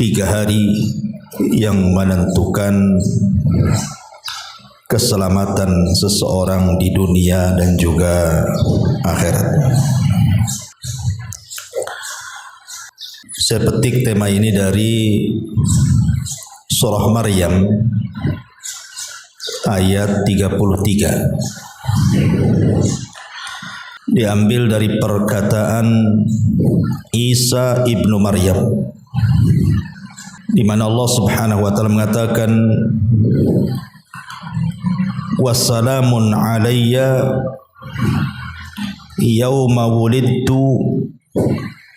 Tiga hari yang menentukan keselamatan seseorang di dunia dan juga akhirat. Saya petik tema ini dari surah Maryam ayat 33. Diambil dari perkataan Isa ibnu Maryam, di mana Allah Subhanahu wa taala mengatakan wassalamun alayya yauma wulidtu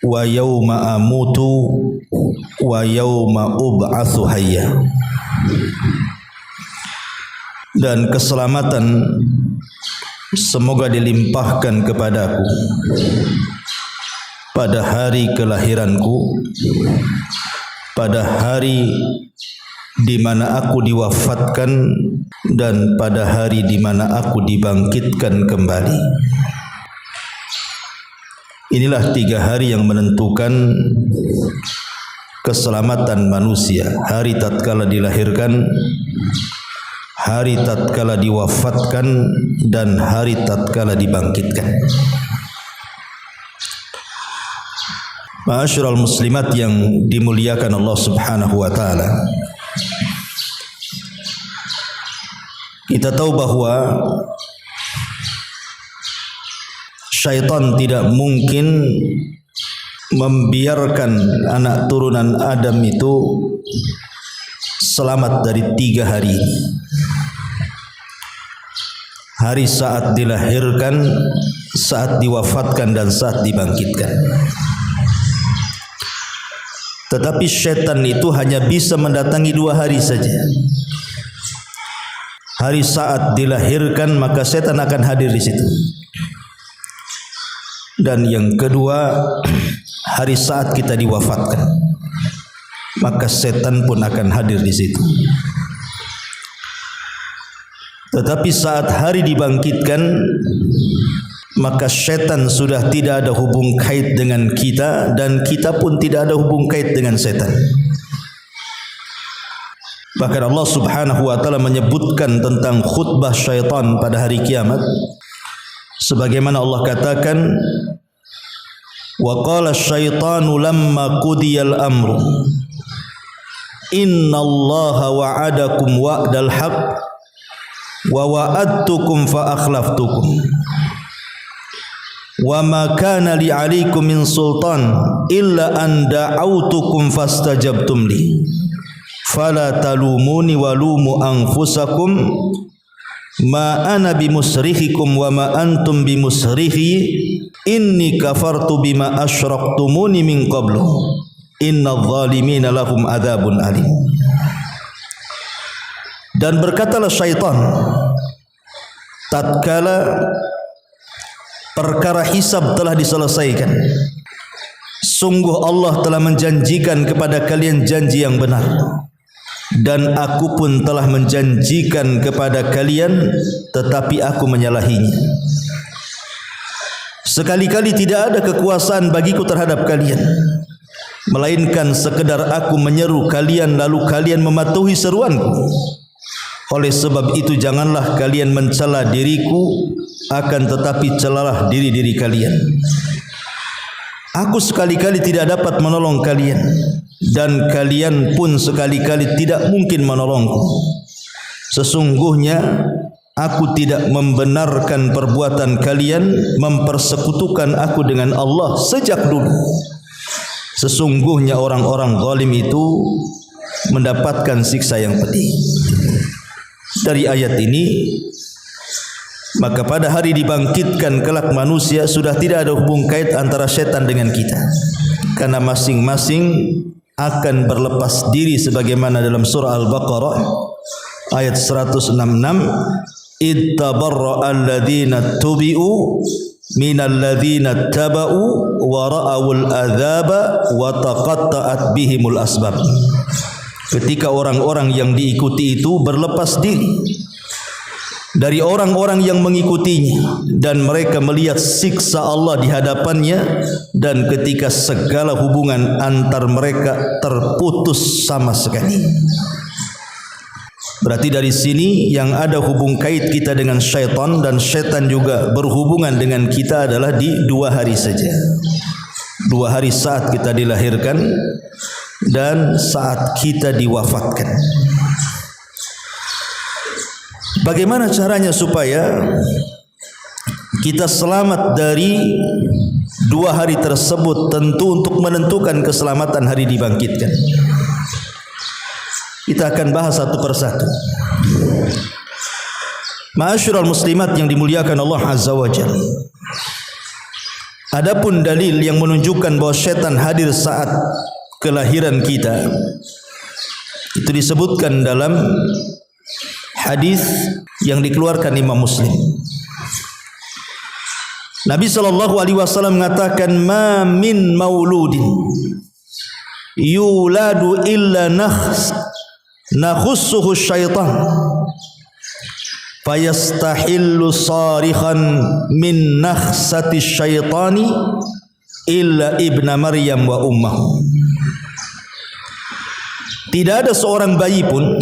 wa yauma amutu wa yauma ub'atsu hayya. Dan keselamatan semoga dilimpahkan kepadaku pada hari kelahiranku, pada hari di mana aku diwafatkan, dan pada hari di mana aku dibangkitkan kembali. Inilah 3 hari yang menentukan keselamatan manusia. Hari tatkala dilahirkan, hari tatkala diwafatkan, dan hari tatkala dibangkitkan. Ma'asyiral muslimat yang dimuliakan Allah Subhanahu wa taala, kita tahu bahwa syaitan tidak mungkin membiarkan anak turunan Adam itu selamat dari 3 hari. Hari saat dilahirkan, saat diwafatkan, dan saat dibangkitkan. Tetapi syaitan itu hanya bisa mendatangi 2 hari saja. Hari saat dilahirkan, maka syaitan akan hadir di situ. Dan yang kedua, hari saat kita diwafatkan, maka syaitan pun akan hadir di situ. Tetapi saat hari dibangkitkan, maka syaitan sudah tidak ada hubung kait dengan kita, dan kita pun tidak ada hubung kait dengan syaitan. Bahkan Allah Subhanahu wa taala menyebutkan tentang khutbah syaitan pada hari kiamat, sebagaimana Allah katakan, wa qala asyaitanu lamma qudiyal amru innallaha wa'adakum wa'dal haqq wa wa'adtukum fa akhlaftukum wa ma kana li 'alaikum min sultan illa an da'autukum fastajabtum li fala talumuni walumu anfusakum ma ana bimusrikhikum wa ma antum bimusrikhi inni kafartu bima asyraktumuni min qablu innadh zalimina lahum adzabun alim. Dan berkatalah syaitan tatkala perkara hisab telah diselesaikan, sungguh Allah telah menjanjikan kepada kalian janji yang benar, dan aku pun telah menjanjikan kepada kalian, tetapi aku menyalahinya. Sekali-kali tidak ada kekuasaan bagiku terhadap kalian, melainkan sekedar aku menyeru kalian lalu kalian mematuhi seruanku. Oleh sebab itu janganlah kalian mencela diriku, akan tetapi celalah diri-diri kalian. Aku sekali-kali tidak dapat menolong kalian, dan kalian pun sekali-kali tidak mungkin menolongku. Sesungguhnya aku tidak membenarkan perbuatan kalian mempersekutukan aku dengan Allah sejak dulu. Sesungguhnya orang-orang zalim itu mendapatkan siksa yang pedih. Dari ayat ini, maka pada hari dibangkitkan kelak manusia sudah tidak ada hubung kait antara syaitan dengan kita, karena masing-masing akan berlepas diri, sebagaimana dalam surah Al-Baqarah ayat 166, ittabarra alladhina tubi'u minal ladzina taba'u wa ra'awul adzaba wa taqatta'at bihimul asbab. ketika orang-orang yang diikuti itu berlepas diri dari orang-orang yang mengikutinya, dan mereka melihat siksa Allah di hadapannya, dan ketika segala hubungan antar mereka terputus sama sekali. Berarti dari sini yang ada hubung kait kita dengan syaitan, dan syaitan juga berhubungan dengan kita adalah di 2 hari saja. 2 hari saat kita dilahirkan dan saat kita diwafatkan. Bagaimana caranya supaya kita selamat dari 2 hari tersebut? Tentu untuk menentukan keselamatan hari dibangkitkan, kita akan bahas satu persatu. Ma'asyiral muslimat yang dimuliakan Allah Azza wa Jalla, adapun dalil yang menunjukkan bahwa syaitan hadir saat kelahiran kita, itu disebutkan dalam hadis yang dikeluarkan Imam Muslim. Nabi SAW mengatakan, ma min mauludin yuladu illa nakhussuhu syaitan fayastahillu sarikhan min nakhsati syaitani illa ibna Maryam wa ummahu. Tidak ada seorang bayi pun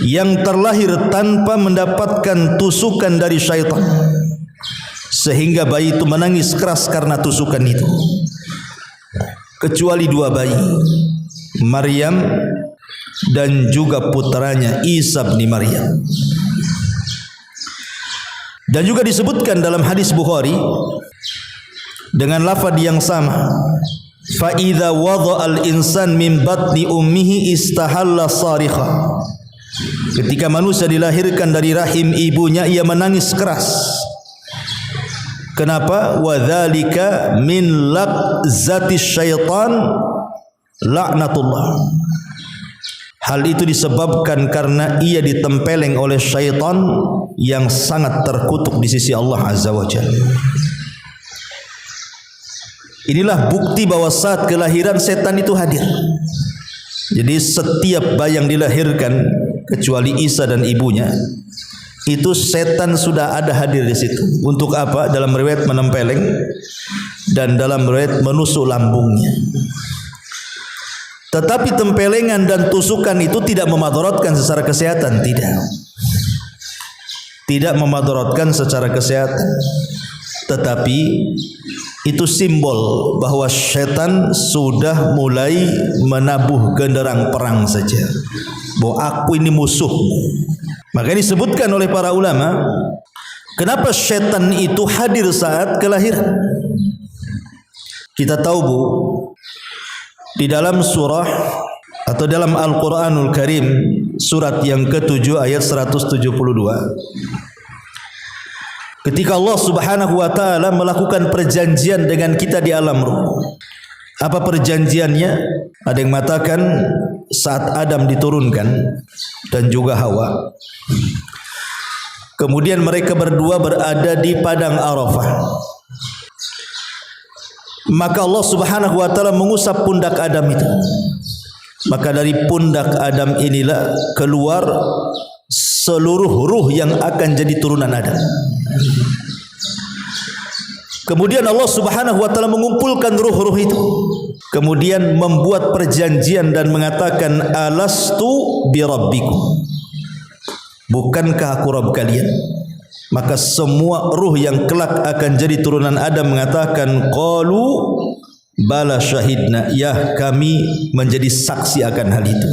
yang terlahir tanpa mendapatkan tusukan dari syaitan, sehingga bayi itu menangis keras karena tusukan itu, kecuali 2 bayi, Maryam dan juga putranya Isa bin Maryam. Dan juga disebutkan dalam hadis Bukhari dengan lafaz yang sama, fa idza wada'al insan min batni ummihi istahalla sarikha. Ketika manusia dilahirkan dari rahim ibunya, ia menangis keras. Kenapa? Wa dzalika min laqzati syaitan laknatullah. Hal itu disebabkan karena ia ditempeleng oleh syaitan yang sangat terkutuk di sisi Allah Azza wa Jalla. Inilah bukti bahwa saat kelahiran setan itu hadir. Jadi setiap bayi yang dilahirkan kecuali Isa dan ibunya, itu setan sudah ada hadir di situ. Untuk apa? Dalam riwayat menempeleng, dan dalam riwayat menusuk lambungnya. Tetapi tempelengan dan tusukan itu tidak memadaratkan secara kesehatan, tidak memadaratkan secara kesehatan. Tetapi itu simbol bahwa setan sudah mulai menabuh genderang perang saja, bahwa aku ini musuhmu. Maka disebutkan oleh para ulama, kenapa setan itu hadir saat kelahiran. Kita tahu Bu, di dalam surah atau dalam Al-Quranul Karim, surat yang ke-7 ayat 172, ketika Allah Subhanahu wa ta'ala melakukan perjanjian dengan kita di alam ruh. Apa perjanjiannya? Ada yang mengatakan saat Adam diturunkan dan juga Hawa, kemudian mereka berdua berada di padang Arafah, maka Allah Subhanahu wa ta'ala mengusap pundak Adam itu. Maka dari pundak Adam inilah keluar seluruh ruh yang akan jadi turunan Adam. Kemudian Allah Subhanahu wa ta'ala mengumpulkan ruh-ruh itu, kemudian membuat perjanjian dan mengatakan, alastu birabbikum, bukankah aku Rabb kalian? Maka semua ruh yang kelak akan jadi turunan Adam mengatakan, qalu bala syahidna, ya kami menjadi saksi akan hal itu.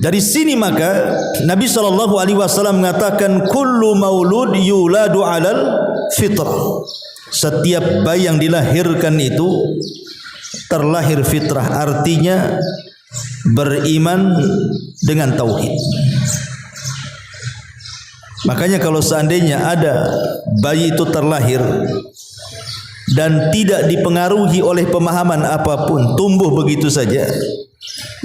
Dari sini maka Nabi SAW mengatakan, kullu maulud yuladu alal fitrah. Setiap bayi yang dilahirkan itu terlahir fitrah, artinya beriman dengan tauhid. Makanya kalau seandainya ada bayi itu terlahir dan tidak dipengaruhi oleh pemahaman apapun, tumbuh begitu saja,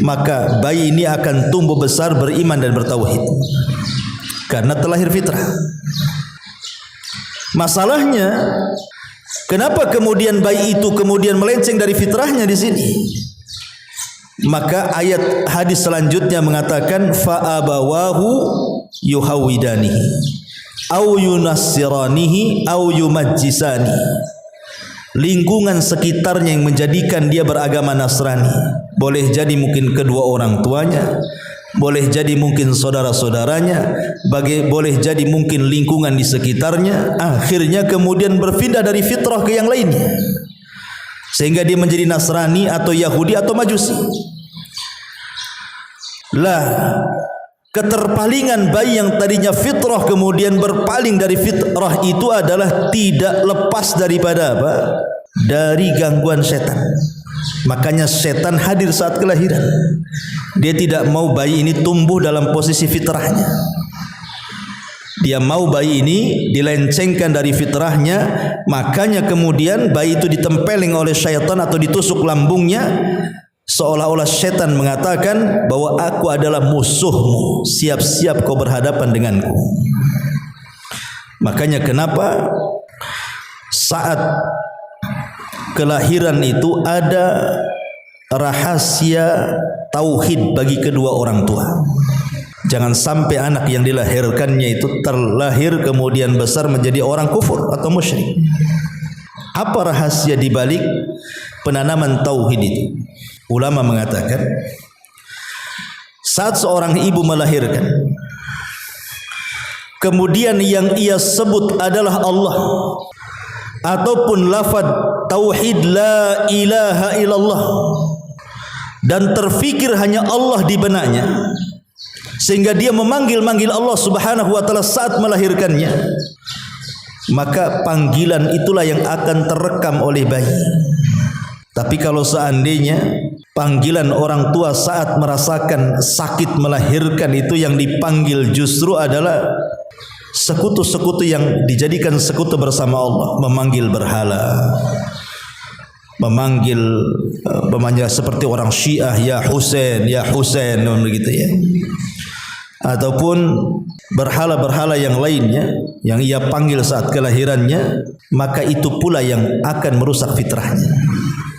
maka bayi ini akan tumbuh besar beriman dan bertauhid karena terlahir fitrah. Masalahnya, kenapa kemudian bayi itu kemudian melenceng dari fitrahnya di sini? Maka ayat hadis selanjutnya mengatakan fa abawahu yuhawidanihi au yunassiranihi au yumajjisani. Lingkungan sekitarnya yang menjadikan dia beragama Nasrani. Boleh jadi mungkin kedua orang tuanya, boleh jadi mungkin saudara-saudaranya, boleh jadi mungkin lingkungan di sekitarnya. Akhirnya kemudian berpindah dari fitrah ke yang lainnya, sehingga dia menjadi Nasrani atau Yahudi atau Majusi. Lah, keterpalingan bayi yang tadinya fitrah kemudian berpaling dari fitrah itu adalah tidak lepas daripada apa? Dari gangguan setan. Makanya setan hadir saat kelahiran. Dia tidak mau bayi ini tumbuh dalam posisi fitrahnya. Dia mau bayi ini dilencengkan dari fitrahnya. Makanya kemudian bayi itu ditempeleng oleh syaitan atau ditusuk lambungnya, seolah-olah setan mengatakan bahwa aku adalah musuhmu, siap-siap kau berhadapan denganku. Makanya kenapa saat kelahiran itu ada rahasia tauhid bagi kedua orang tua. Jangan sampai anak yang dilahirkannya itu terlahir kemudian besar menjadi orang kufur atau musyrik. Apa rahasia di balik penanaman tauhid itu? Ulama mengatakan, saat seorang ibu melahirkan, kemudian yang ia sebut adalah Allah, ataupun lafaz tauhid la ilaha illallah, dan terfikir hanya Allah di benaknya, sehingga dia memanggil-manggil Allah subhanahu wa ta'ala saat melahirkannya, maka panggilan itulah yang akan terekam oleh bayi. Tapi kalau seandainya panggilan orang tua saat merasakan sakit melahirkan itu yang dipanggil justru adalah sekutu-sekutu yang dijadikan sekutu bersama Allah, memanggil berhala, memanggil seperti orang Syiah, ya Husain begitu ya, ataupun berhala-berhala yang lainnya yang ia panggil saat kelahirannya, maka itu pula yang akan merusak fitrahnya.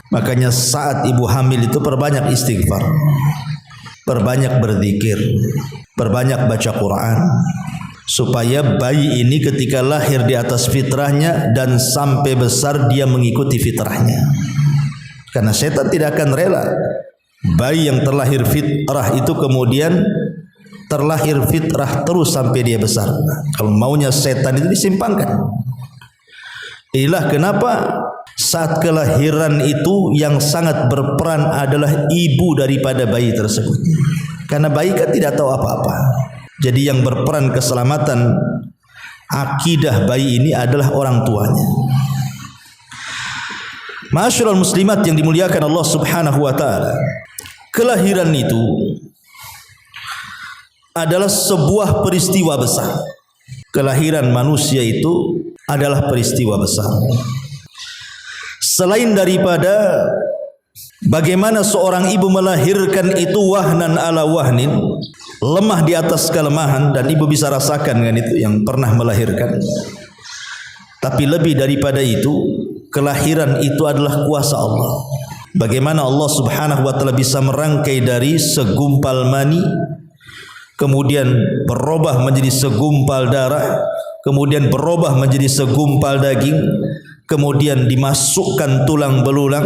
Makanya saat ibu hamil itu perbanyak istighfar, perbanyak berzikir, perbanyak baca Quran, supaya bayi ini ketika lahir di atas fitrahnya dan sampai besar dia mengikuti fitrahnya. Karena setan tidak akan rela bayi yang terlahir fitrah itu kemudian terlahir fitrah terus sampai dia besar. Kalau maunya setan itu disimpangkan. Inilah kenapa saat kelahiran itu yang sangat berperan adalah ibu daripada bayi tersebut. Karena bayi kan tidak tahu apa-apa. Jadi yang berperan keselamatan akidah bayi ini adalah orang tuanya. Ma'asyiral muslimat yang dimuliakan Allah subhanahu wa ta'ala, kelahiran itu adalah sebuah peristiwa besar. Kelahiran manusia itu adalah peristiwa besar. Selain daripada bagaimana seorang ibu melahirkan itu wahnan ala wahnin, lemah di atas kelemahan, dan ibu bisa rasakan kan itu yang pernah melahirkan. Tapi lebih daripada itu, kelahiran itu adalah kuasa Allah. Bagaimana Allah subhanahu wa ta'ala bisa merangkai dari segumpal mani, kemudian berubah menjadi segumpal darah, kemudian berubah menjadi segumpal daging, kemudian dimasukkan tulang belulang,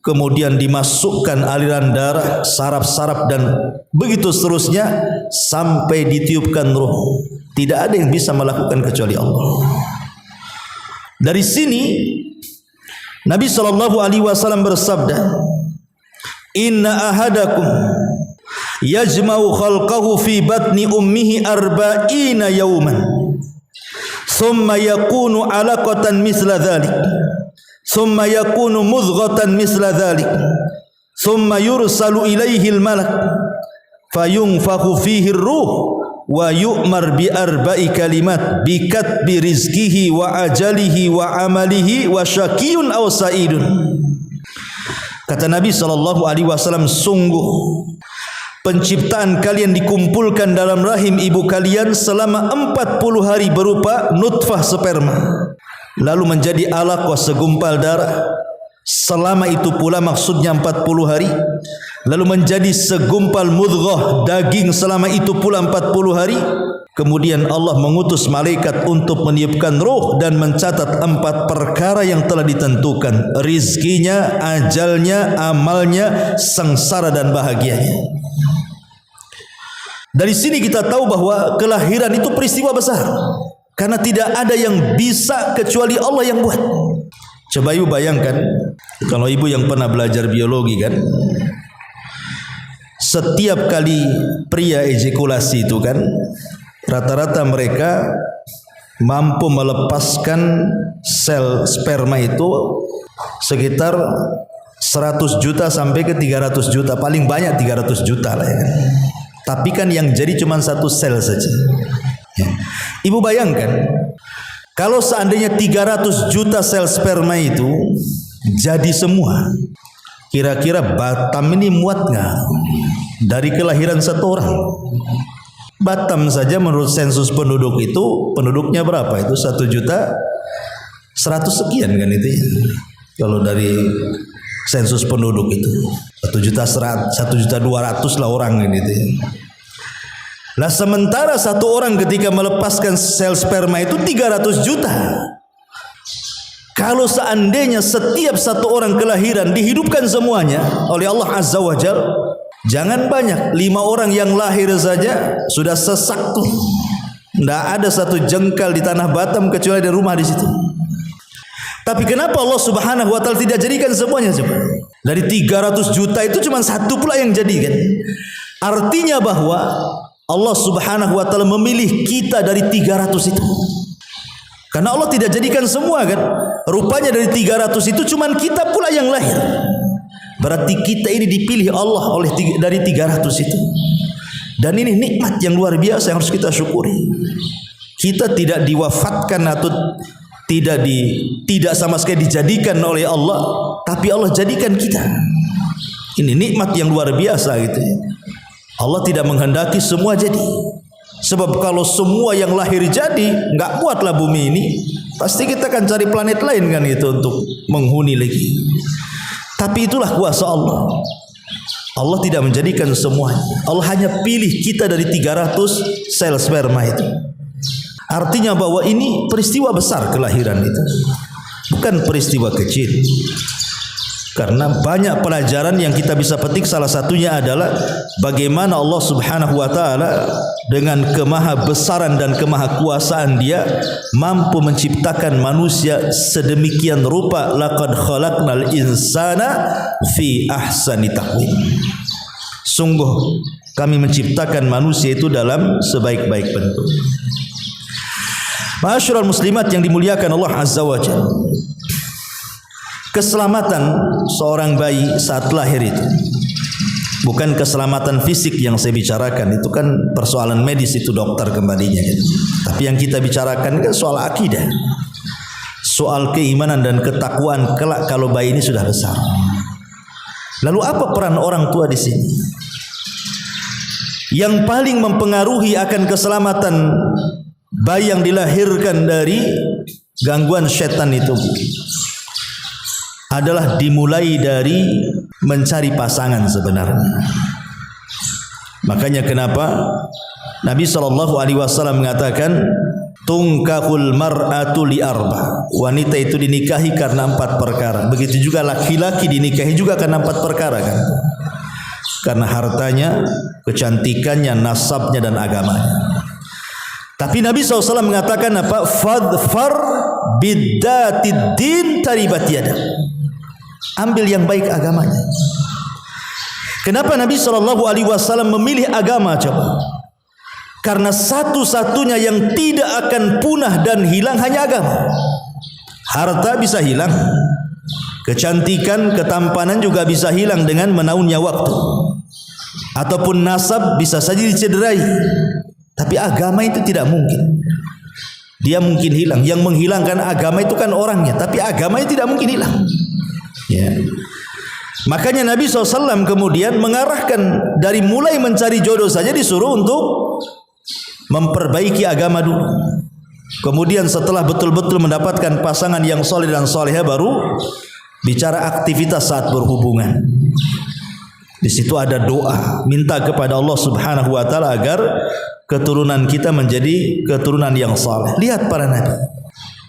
kemudian dimasukkan aliran darah, saraf-saraf, dan begitu seterusnya sampai ditiupkan ruh. Tidak ada yang bisa melakukan kecuali Allah. Dari sini Nabi SAW bersabda, "Inna ahadakum yajma'u khalqahu fi batni ummihi arba'ina yawman, thumma yakunu alaqatan misla dhalik, thumma yakunu mudghatan misla dhalik, thumma yursalu ilaihi al-malak fayunfakhu fihi ar-ruh wa yu'mar bi arba'i kalimat bi katbi rizqihi wa ajalihi wa amalihi wa syaqiyun aw sa'idun." Kata Nabi SAW, sungguh penciptaan kalian dikumpulkan dalam rahim ibu kalian selama 40 hari berupa nutfah sperma, lalu menjadi alaqah segumpal darah. Selama itu pula maksudnya 40 hari, lalu menjadi segumpal mudghah daging selama itu pula 40 hari. Kemudian Allah mengutus malaikat untuk meniupkan ruh dan mencatat 4 perkara yang telah ditentukan, rizkinya, ajalnya, amalnya, sengsara dan bahagianya. Dari sini kita tahu bahwa kelahiran itu peristiwa besar, karena tidak ada yang bisa kecuali Allah yang buat. Coba ibu bayangkan, kalau ibu yang pernah belajar biologi kan, setiap kali pria ejakulasi itu kan, rata-rata mereka mampu melepaskan sel sperma itu sekitar 100 juta sampai ke 300 juta, paling banyak 300 juta lah ya kan. Tapi kan yang jadi cuma 1 sel saja ya. Ibu bayangkan kalau seandainya 300 juta sel sperma itu jadi semua, kira-kira Batam ini muat nggak dari kelahiran 1 orang? Batam saja menurut sensus penduduk itu penduduknya berapa? Itu 1 juta 100 sekian kan itu ya. Kalau dari sensus penduduk itu 1 juta 200 lah orang gitu ya. Lah sementara 1 orang ketika melepaskan sel sperma itu 300 juta. Kalau seandainya setiap 1 orang kelahiran dihidupkan semuanya oleh Allah Azza wa Jalla, jangan banyak, 5 orang yang lahir saja sudah sesak tuh. Tidak ada 1 jengkal di tanah Batam kecuali ada rumah di situ. Tapi kenapa Allah Subhanahu wa taala tidak jadikan semuanya coba? Dari 300 juta itu cuma 1 pula yang jadi kan? Artinya bahwa Allah Subhanahu wa taala memilih kita dari 300 itu. Karena Allah tidak jadikan semua kan? Rupanya dari 300 itu cuma kita pula yang lahir. Berarti kita ini dipilih Allah dari 300 itu. Dan ini nikmat yang luar biasa yang harus kita syukuri. Kita tidak diwafatkan atau tidak sama sekali dijadikan oleh Allah, tapi Allah jadikan kita. Ini nikmat yang luar biasa gitu ya. Allah tidak menghendaki semua jadi. Sebab kalau semua yang lahir jadi, nggak muatlah bumi ini. Pasti kita akan cari planet lain kan itu untuk menghuni lagi. Tapi itulah kuasa Allah. Allah tidak menjadikan semuanya. Allah hanya pilih kita dari 300 sel sperma itu. Artinya bahwa ini peristiwa besar kelahiran itu, bukan peristiwa kecil. Karena banyak pelajaran yang kita bisa petik, salah satunya adalah bagaimana Allah Subhanahu wa taala dengan kemahabesaran dan kemahakuasaan Dia mampu menciptakan manusia sedemikian rupa. Laqad khalaqnal insana fi ahsani taqwim. Sungguh kami menciptakan manusia itu dalam sebaik-baik bentuk. Ma'asyiral muslimat yang dimuliakan Allah Azza wa Jalla, keselamatan seorang bayi saat lahir itu bukan keselamatan fisik yang saya bicarakan, itu kan persoalan medis, itu dokter kembalinya gitu. Tapi yang kita bicarakan kan soal akidah, soal keimanan dan ketakwaan kelak kalau bayi ini sudah besar. Lalu apa peran orang tua di sini? Yang paling mempengaruhi akan keselamatan bayi yang dilahirkan dari gangguan setan itu adalah dimulai dari mencari pasangan sebenarnya. Makanya kenapa Nabi SAW mengatakan tungkahul mar'atu li arba, wanita itu dinikahi karena 4 perkara. Begitu juga laki-laki dinikahi juga karena 4 perkara kan? Karena hartanya, kecantikannya, nasabnya dan agamanya. Tapi Nabi SAW mengatakan apa? Fadfar biddatid din taribat yadak. Ambil yang baik agamanya. Kenapa Nabi SAW memilih agama coba? Karena satu-satunya yang tidak akan punah dan hilang hanya agama. Harta bisa hilang, kecantikan, ketampanan juga bisa hilang dengan menaunnya waktu, ataupun nasab bisa saja dicederai. Tapi agama itu tidak mungkin. Dia mungkin hilang. Yang menghilangkan agama itu kan orangnya, tapi agamanya tidak mungkin hilang. Ya. Makanya Nabi SAW kemudian mengarahkan dari mulai mencari jodoh saja disuruh untuk memperbaiki agama dulu. Kemudian setelah betul-betul mendapatkan pasangan yang soleh dan soleha baru bicara aktivitas saat berhubungan. Di situ ada doa, minta kepada Allah Subhanahu wa taala agar keturunan kita menjadi keturunan yang saleh. Lihat para nabi.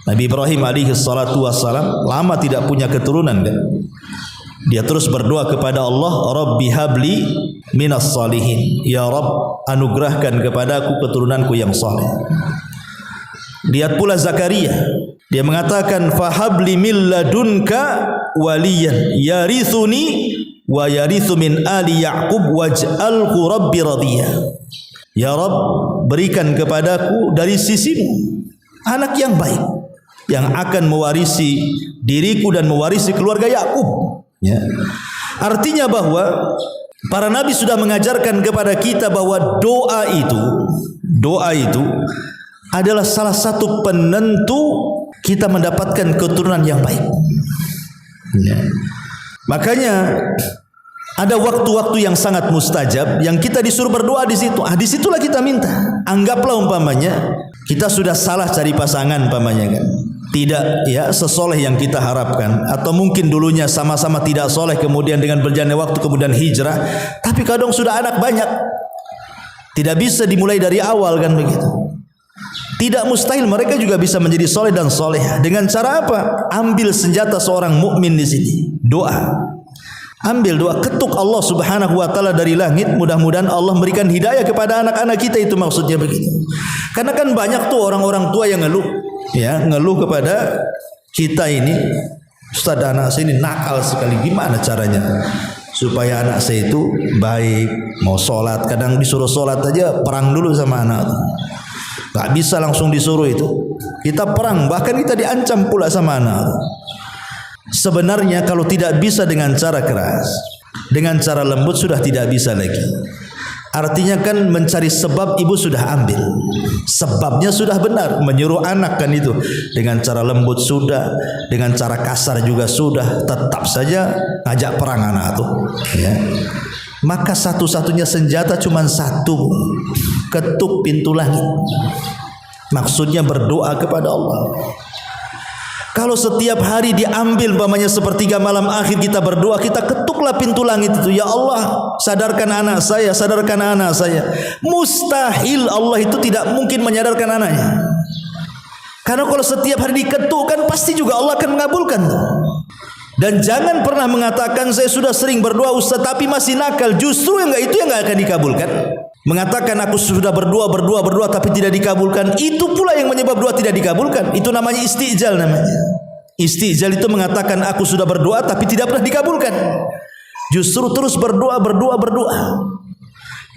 Nabi Ibrahim alaihi salatu wassalam lama tidak punya keturunan kan. Dia terus berdoa kepada Allah, Rabbi habli minas salihin. Ya Rabb, anugerahkan kepadaku keturunanku yang saleh. Lihat pula Zakaria. Dia mengatakan, fahabli min ladunka waliyan yarithuni wa yarithu min ali Ya'qub waj'alhu rabbi radiyah. Ya Rabb, berikan kepadaku dari sisimu anak yang baik yang akan mewarisi diriku dan mewarisi keluarga Yakub. Ya. Artinya bahwa para nabi sudah mengajarkan kepada kita bahwa doa itu adalah salah satu penentu kita mendapatkan keturunan yang baik. Ya. Makanya ada waktu-waktu yang sangat mustajab yang kita disuruh berdoa di situ. Disitulah kita minta. Anggaplah umpamanya kita sudah salah cari pasangan umpamanya kan. Tidak ya sesoleh yang kita harapkan, atau mungkin dulunya sama-sama tidak soleh, kemudian dengan berjalannya waktu kemudian hijrah, tapi kadang sudah anak banyak. Tidak bisa dimulai dari awal kan begitu. Tidak mustahil mereka juga bisa menjadi soleh dan solehah. Dengan cara apa? Ambil senjata seorang mukmin di sini, doa. Ambil doa, ketuk Allah Subhanahu wa taala dari langit, mudah-mudahan Allah memberikan hidayah kepada anak-anak kita, itu maksudnya begitu. Karena kan banyak tuh orang-orang tua yang ngeluh kepada kita ini, Ustaz, anak saya ini nakal sekali, gimana caranya supaya anak saya itu baik, mau sholat, kadang disuruh sholat aja perang dulu sama anak. Gak bisa langsung disuruh itu, kita perang, bahkan kita diancam pula sama anak. Sebenarnya kalau tidak bisa dengan cara keras, dengan cara lembut sudah tidak bisa lagi. Artinya kan mencari sebab ibu sudah ambil, sebabnya sudah benar, menyuruh anak kan itu dengan cara lembut sudah, dengan cara kasar juga sudah, tetap saja ngajak perang anak tuh ya. Maka satu-satunya senjata cuma satu, ketuk pintu langit. Maksudnya berdoa kepada Allah. Kalau setiap hari diambil umpamanya sepertiga malam akhir kita berdoa, kita ketuklah pintu langit itu. Ya Allah, sadarkan anak saya, sadarkan anak saya. Mustahil Allah itu tidak mungkin menyadarkan anaknya. Karena kalau setiap hari diketukkan, pasti juga Allah akan mengabulkan. Dan jangan pernah mengatakan saya sudah sering berdoa Ustaz tapi masih nakal. Justru yang itu yang enggak akan dikabulkan. Mengatakan aku sudah berdoa tapi tidak dikabulkan, itu pula yang menyebab doa tidak dikabulkan. Itu namanya istijal namanya. Istijal itu mengatakan aku sudah berdoa tapi tidak pernah dikabulkan. Justru terus berdoa.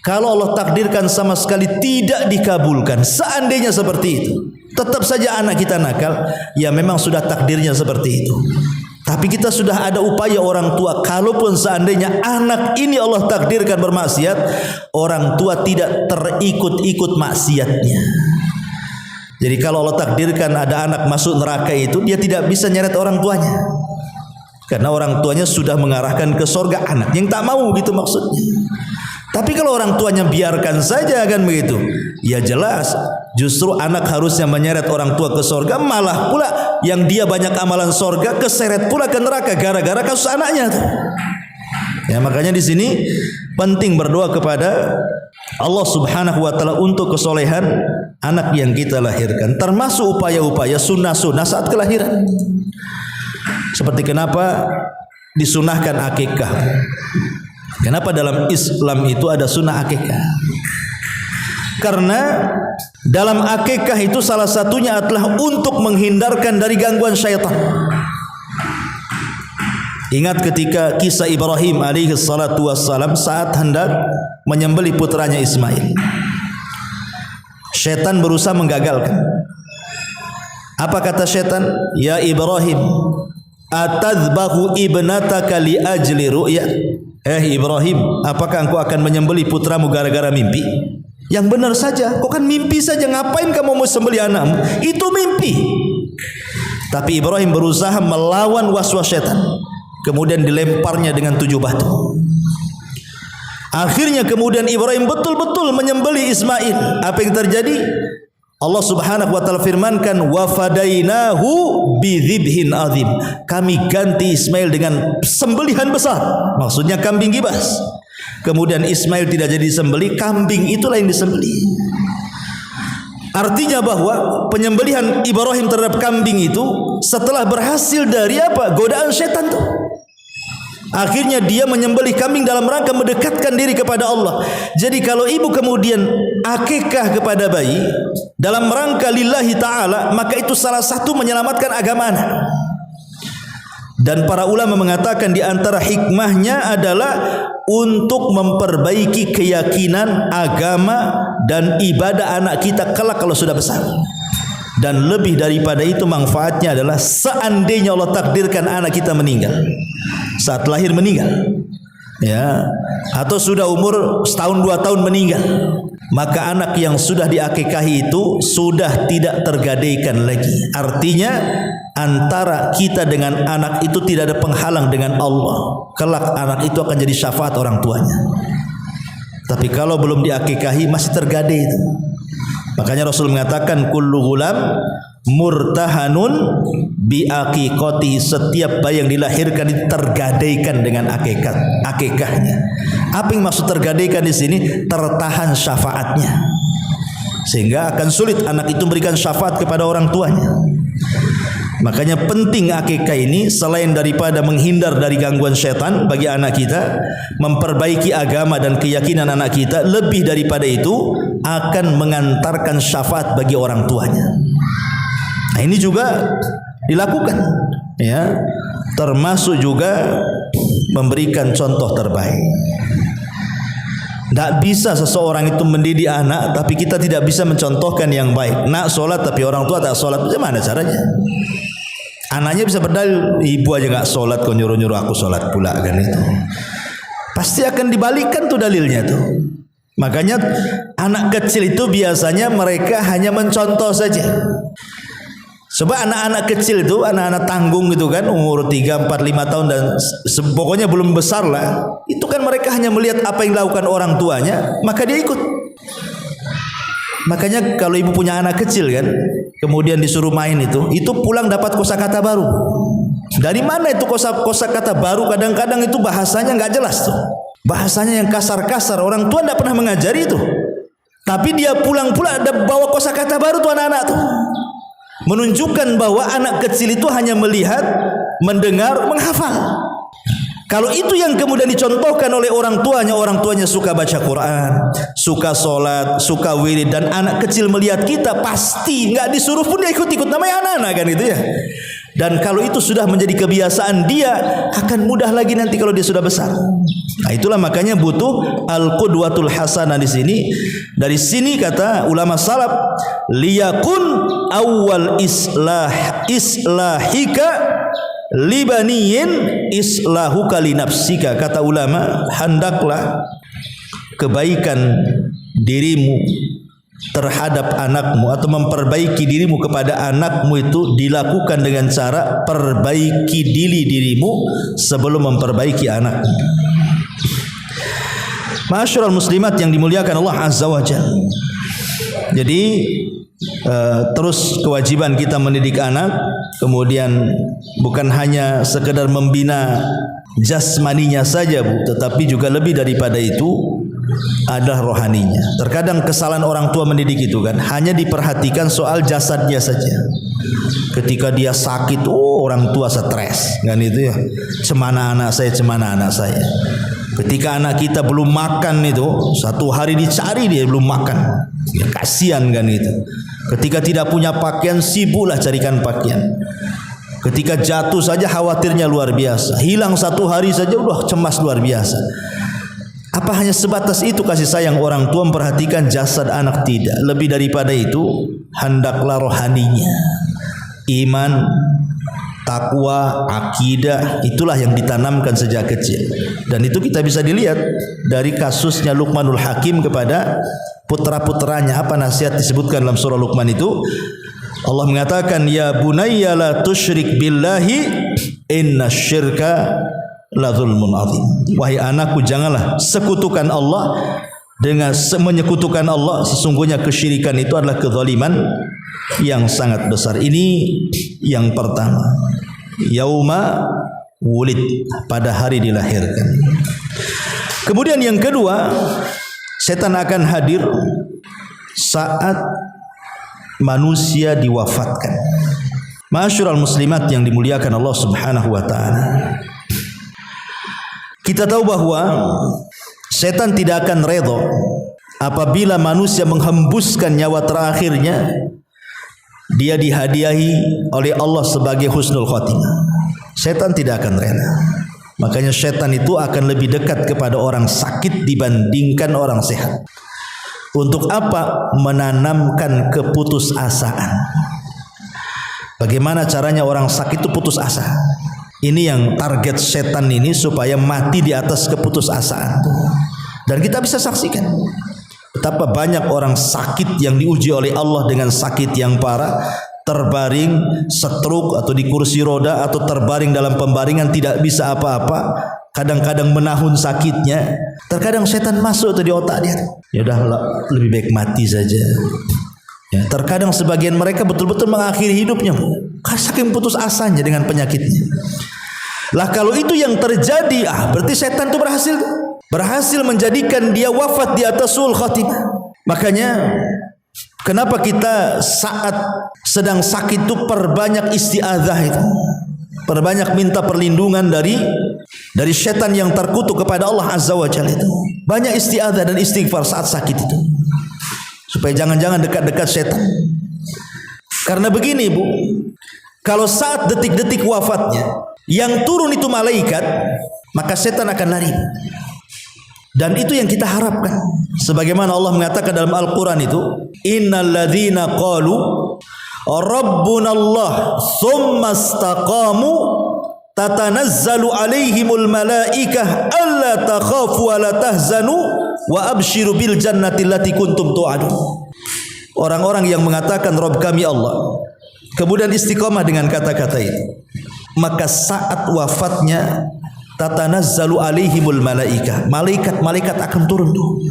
Kalau Allah takdirkan sama sekali tidak dikabulkan, seandainya seperti itu, tetap saja anak kita nakal, ya memang sudah takdirnya seperti itu. Tapi kita sudah ada upaya orang tua, kalaupun seandainya anak ini Allah takdirkan bermaksiat, orang tua tidak terikut-ikut maksiatnya. Jadi kalau Allah takdirkan ada anak masuk neraka itu, dia tidak bisa nyeret orang tuanya. Karena orang tuanya sudah mengarahkan ke surga anak yang tak mau, gitu maksudnya. Tapi kalau orang tuanya biarkan saja kan begitu, ya jelas justru anak harusnya menyeret orang tua ke surga, malah pula yang dia banyak amalan surga keseret pula ke neraka gara-gara kasus anaknya tuh. Ya makanya di sini penting berdoa kepada Allah Subhanahu wa taala untuk kesolehan anak yang kita lahirkan, termasuk upaya-upaya sunnah-sunnah saat kelahiran. Seperti kenapa disunahkan akikah? Kenapa dalam Islam itu ada sunnah akikah? Karena dalam akikah itu salah satunya adalah untuk menghindarkan dari gangguan syaitan. Ingat ketika kisah Ibrahim alaihi salatu wassalam saat hendak menyembelih putranya Ismail. Syaitan berusaha menggagalkan. Apa kata syaitan? Ya Ibrahim, atadbahu ibnataka li ajli ru'ya. Ibrahim, apakah engkau akan menyembelih putramu gara-gara mimpi? Yang benar saja, kau kan mimpi saja, ngapain kamu mau sembelih anakmu? Itu mimpi. Tapi Ibrahim berusaha melawan waswas syaitan, kemudian dilemparnya dengan 7 batu. Akhirnya kemudian Ibrahim betul-betul menyembelih Ismail. Apa yang terjadi? Allah Subhanahu wa taala firmankan, wa fadainahu bidzibhin azim. Kami ganti Ismail dengan sembelihan besar. Maksudnya kambing gibas. kemudian Ismail tidak jadi disembelih, kambing itulah yang disembelih. Artinya bahwa penyembelihan Ibrahim terhadap kambing itu setelah berhasil dari apa? Godaan setan tuh. Akhirnya dia menyembelih kambing dalam rangka mendekatkan diri kepada Allah. Jadi kalau ibu kemudian akikah kepada bayi dalam rangka lillahi ta'ala, maka itu salah satu menyelamatkan agama anak. Dan para ulama mengatakan di antara hikmahnya adalah untuk memperbaiki keyakinan agama dan ibadah anak kita kelak kalau sudah besar. Dan lebih daripada itu manfaatnya adalah seandainya Allah takdirkan anak kita meninggal, saat lahir meninggal, ya, atau sudah umur setahun 2 tahun meninggal, maka anak yang sudah diakikahi itu sudah tidak tergadaikan lagi. Artinya antara kita dengan anak itu tidak ada penghalang dengan Allah. Kelak anak itu akan jadi syafaat orang tuanya. Tapi kalau belum diakikahi masih tergadai itu. Makanya Rasul mengatakan kullu gulam murtahanun bi aqiqati, setiap bayi yang dilahirkan itu tergadaikan dengan akikahnya. Apa yang maksud tergadaikan di sini? Tertahan syafaatnya. Sehingga akan sulit anak itu memberikan syafaat kepada orang tuanya. Makanya penting akikah ini selain daripada menghindar dari gangguan setan bagi anak kita, memperbaiki agama dan keyakinan anak kita, lebih daripada itu akan mengantarkan syafaat bagi orang tuanya. Nah, ini juga dilakukan, ya, termasuk juga memberikan contoh terbaik. Tak bisa seseorang itu mendidik anak tapi kita tidak bisa mencontohkan yang baik. Nak solat tapi orang tua tak solat, bagaimana caranya? Anaknya bisa berdalil, ibu aja nggak solat kau nyuruh-nyuruh aku solat pula, kan itu. Pasti akan dibalikkan tuh dalilnya tuh. Makanya anak kecil itu biasanya mereka hanya mencontoh saja. Sebab anak-anak kecil itu, anak-anak tanggung gitu kan, umur 3, 4, 5 tahun dan pokoknya belum besar lah. Itu kan mereka hanya melihat apa yang dilakukan orang tuanya, maka dia ikut. Makanya kalau ibu punya anak kecil kan, kemudian disuruh main itu pulang dapat kosakata baru. Dari mana itu kosakata baru? Kadang-kadang itu bahasanya nggak jelas tuh. Bahasanya yang kasar-kasar, orang tua tidak pernah mengajari itu. Tapi dia pulang pula ada bawa kosakata baru tuh anak-anak tuh. Menunjukkan bahwa anak kecil itu hanya melihat, mendengar, menghafal. Kalau itu yang kemudian dicontohkan oleh orang tuanya suka baca Quran, suka solat, suka wirid, dan anak kecil melihat kita pasti nggak disuruh pun dia ikut-ikut, namanya anak-anak kan itu ya. Dan kalau itu sudah menjadi kebiasaan dia, akan mudah lagi nanti kalau dia sudah besar. Nah, itulah makanya butuh al-qudwatul hasanah di sini. Dari sini kata ulama salaf, liyakun awal islahika libaniyin islahu kali nafsika. Kata ulama, hendaklah kebaikan dirimu terhadap anakmu atau memperbaiki dirimu kepada anakmu itu dilakukan dengan cara perbaiki dirimu sebelum memperbaiki anakmu. Ma'asyiral muslimat yang dimuliakan Allah Azza wa Jalla. Jadi terus kewajiban kita mendidik anak, kemudian bukan hanya sekedar membina jasmaninya saja, Bu, tetapi juga lebih daripada itu adalah rohaninya. Terkadang kesalahan orang tua mendidik itu kan hanya diperhatikan soal jasadnya saja. Ketika dia sakit, orang tua stres, kan itu ya. Cemana anak saya. Ketika anak kita belum makan itu, 1 hari dicari dia belum makan, ya, kasihan kan itu. Ketika tidak punya pakaian, sibuklah carikan pakaian. Ketika jatuh saja khawatirnya luar biasa. Hilang 1 hari saja udah cemas luar biasa. Apa hanya sebatas itu kasih sayang orang tua memperhatikan jasad anak? Tidak. Lebih daripada itu, hendaklah rohaninya. Iman, takwa, akidah, itulah yang ditanamkan sejak kecil. Dan itu kita bisa dilihat dari kasusnya Luqmanul Hakim kepada putra-putranya. Apa nasihat disebutkan dalam surah Luqman itu? Allah mengatakan, ya bunayya la tusyrik billahi innasyirka la zulmun azim. Wahai anakku, janganlah sekutukan Allah dengan menyekutukan Allah, sesungguhnya kesyirikan itu adalah kezaliman yang sangat besar. Ini yang pertama. Yauma wulid, pada hari dilahirkan. Kemudian yang kedua, setan akan hadir saat manusia diwafatkan. Ma'asyiral muslimat yang dimuliakan Allah Subhanahu wa taala. Kita tahu bahwa setan tidak akan redha apabila manusia menghembuskan nyawa terakhirnya dia dihadiahi oleh Allah sebagai husnul khotimah. Setan tidak akan rela. Makanya setan itu akan lebih dekat kepada orang sakit dibandingkan orang sehat. Untuk apa? Menanamkan keputusasaan. Bagaimana caranya orang sakit itu putus asa? Ini yang target setan ini, supaya mati di atas keputusasaan. Dan kita bisa saksikan betapa banyak orang sakit yang diuji oleh Allah dengan sakit yang parah, terbaring stroke atau di kursi roda atau terbaring dalam pembaringan tidak bisa apa-apa, kadang-kadang menahun sakitnya. Terkadang setan masuk di otak dia, ya udah lebih baik mati saja. Ya, terkadang sebagian mereka betul-betul mengakhiri hidupnya saking putus asanya dengan penyakitnya. Lah kalau itu yang terjadi, berarti setan itu berhasil menjadikan dia wafat di atas suul khatimah. Makanya kenapa kita saat sedang sakit itu perbanyak isti'adzah itu, perbanyak minta perlindungan dari setan yang terkutuk kepada Allah Azza wa Jalla itu. Banyak isti'adzah dan istighfar saat sakit itu, supaya jangan-jangan dekat-dekat setan. Karena begini Bu, kalau saat detik-detik wafatnya yang turun itu malaikat, maka setan akan lari. Dan itu yang kita harapkan. Sebagaimana Allah mengatakan dalam Al-Quran itu, innal ladzina qalu rabbuna Allah tsumma istaqamu tatanazzalu alaihimul malaikah alla takhafu wa la tahzanu wa abshiru bil jannati allati kuntum tu'adun. Orang-orang yang mengatakan Rabb kami Allah, kemudian istiqamah dengan kata-kata itu, maka saat wafatnya tatanazzalu alaihimul malaikah, malaikat akan turun tuh.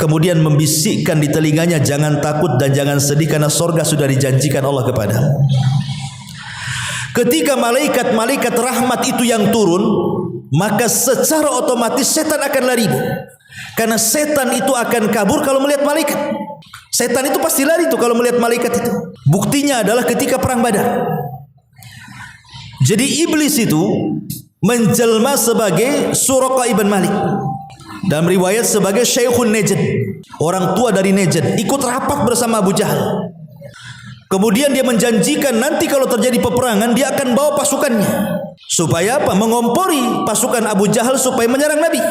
Kemudian membisikkan di telinganya, jangan takut dan jangan sedih karena surga sudah dijanjikan Allah kepadamu. Ketika malaikat rahmat itu yang turun, maka secara otomatis setan akan lari. Karena setan itu akan kabur kalau melihat malaikat. Setan itu pasti lari tuh kalau melihat malaikat itu. Buktinya adalah ketika perang Badar. Jadi iblis itu menjelma sebagai Suraqah ibn Malik, dalam riwayat sebagai Syekhun Najd, orang tua dari Najd, ikut rapat bersama Abu Jahal. Kemudian dia menjanjikan nanti kalau terjadi peperangan dia akan bawa pasukannya, supaya apa? Mengompori pasukan Abu Jahal supaya menyerang Nabi.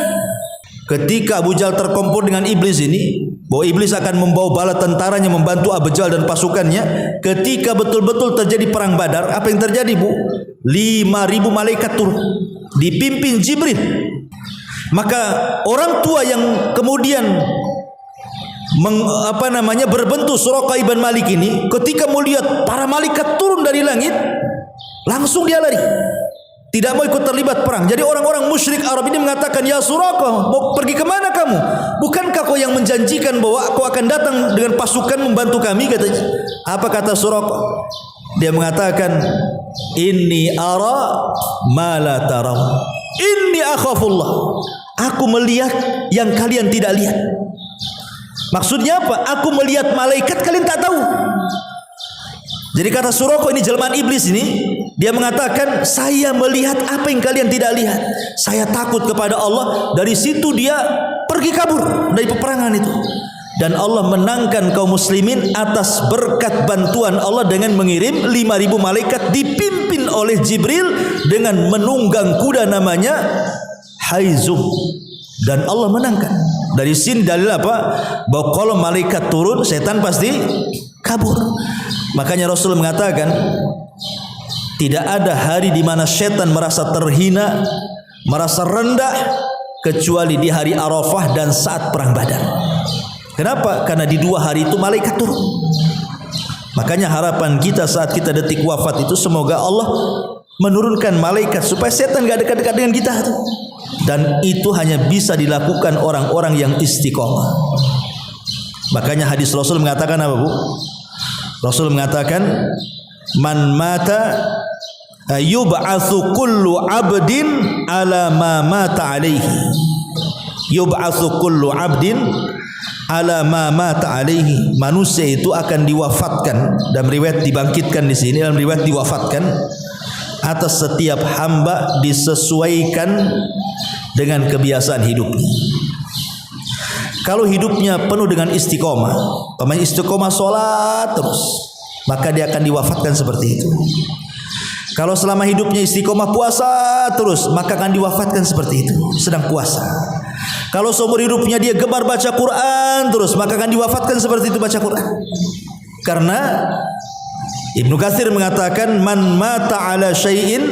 Ketika Abu Jahal terkompor dengan iblis ini, bahwa iblis akan membawa bala tentaranya membantu Abu Jahal dan pasukannya, ketika betul-betul terjadi perang Badar, apa yang terjadi Bu? 5.000 malaikat turun dipimpin Jibril. Maka orang tua yang kemudian berbentuk Suraqah ibn Malik ini, ketika melihat para malaikat turun dari langit, langsung dia lari, tidak mau ikut terlibat perang. Jadi orang-orang musyrik Arab ini mengatakan, ya Suraqah, mau pergi kemana kamu? Bukankah kau yang menjanjikan bahwa kau akan datang dengan pasukan membantu kami, katanya. Apa kata Suraqah? Dia mengatakan, inni ara ma la taraw, inni akhafullah, aku melihat yang kalian tidak lihat. Maksudnya apa? Aku melihat malaikat, kalian tak tahu. Jadi kata Suraqah ini, jelmaan iblis ini, dia mengatakan, saya melihat apa yang kalian tidak lihat. Saya takut kepada Allah. Dari situ dia pergi kabur dari peperangan itu. Dan Allah menangkan kaum muslimin atas berkat bantuan Allah dengan mengirim 5.000 malaikat dipimpin oleh Jibril dengan menunggang kuda namanya Haizum. Dan Allah menangkan. Dari sini dalil apa? Bahwa kalau malaikat turun, setan pasti kabur. Makanya Rasul mengatakan, tidak ada hari di mana setan merasa terhina, merasa rendah, kecuali di hari Arafah dan saat perang Badar. Kenapa? Karena di 2 hari itu malaikat turun. Makanya harapan kita saat kita detik wafat itu, semoga Allah menurunkan malaikat supaya setan gak dekat-dekat dengan kita. Dan itu hanya bisa dilakukan orang-orang yang istiqomah. Makanya hadis Rasul mengatakan apa Bu? Rasul mengatakan, man mata yub'atsu kullu 'abdin ala ma mata alaihi. Yub'atsu kullu 'abdin ala ma mata alaihi. Manusia itu akan diwafatkan, dalam riwayat dibangkitkan di sini, dalam riwayat diwafatkan atas setiap hamba disesuaikan dengan kebiasaan hidupnya. Kalau hidupnya penuh dengan istiqomah, pemain istiqomah sholat terus, maka dia akan diwafatkan seperti itu. Kalau selama hidupnya istiqomah puasa terus, maka akan diwafatkan seperti itu, sedang puasa. Kalau seumur hidupnya dia gemar baca Quran terus, maka akan diwafatkan seperti itu, baca Quran. Karena Ibnu Katsir mengatakan man mata ala syai'in,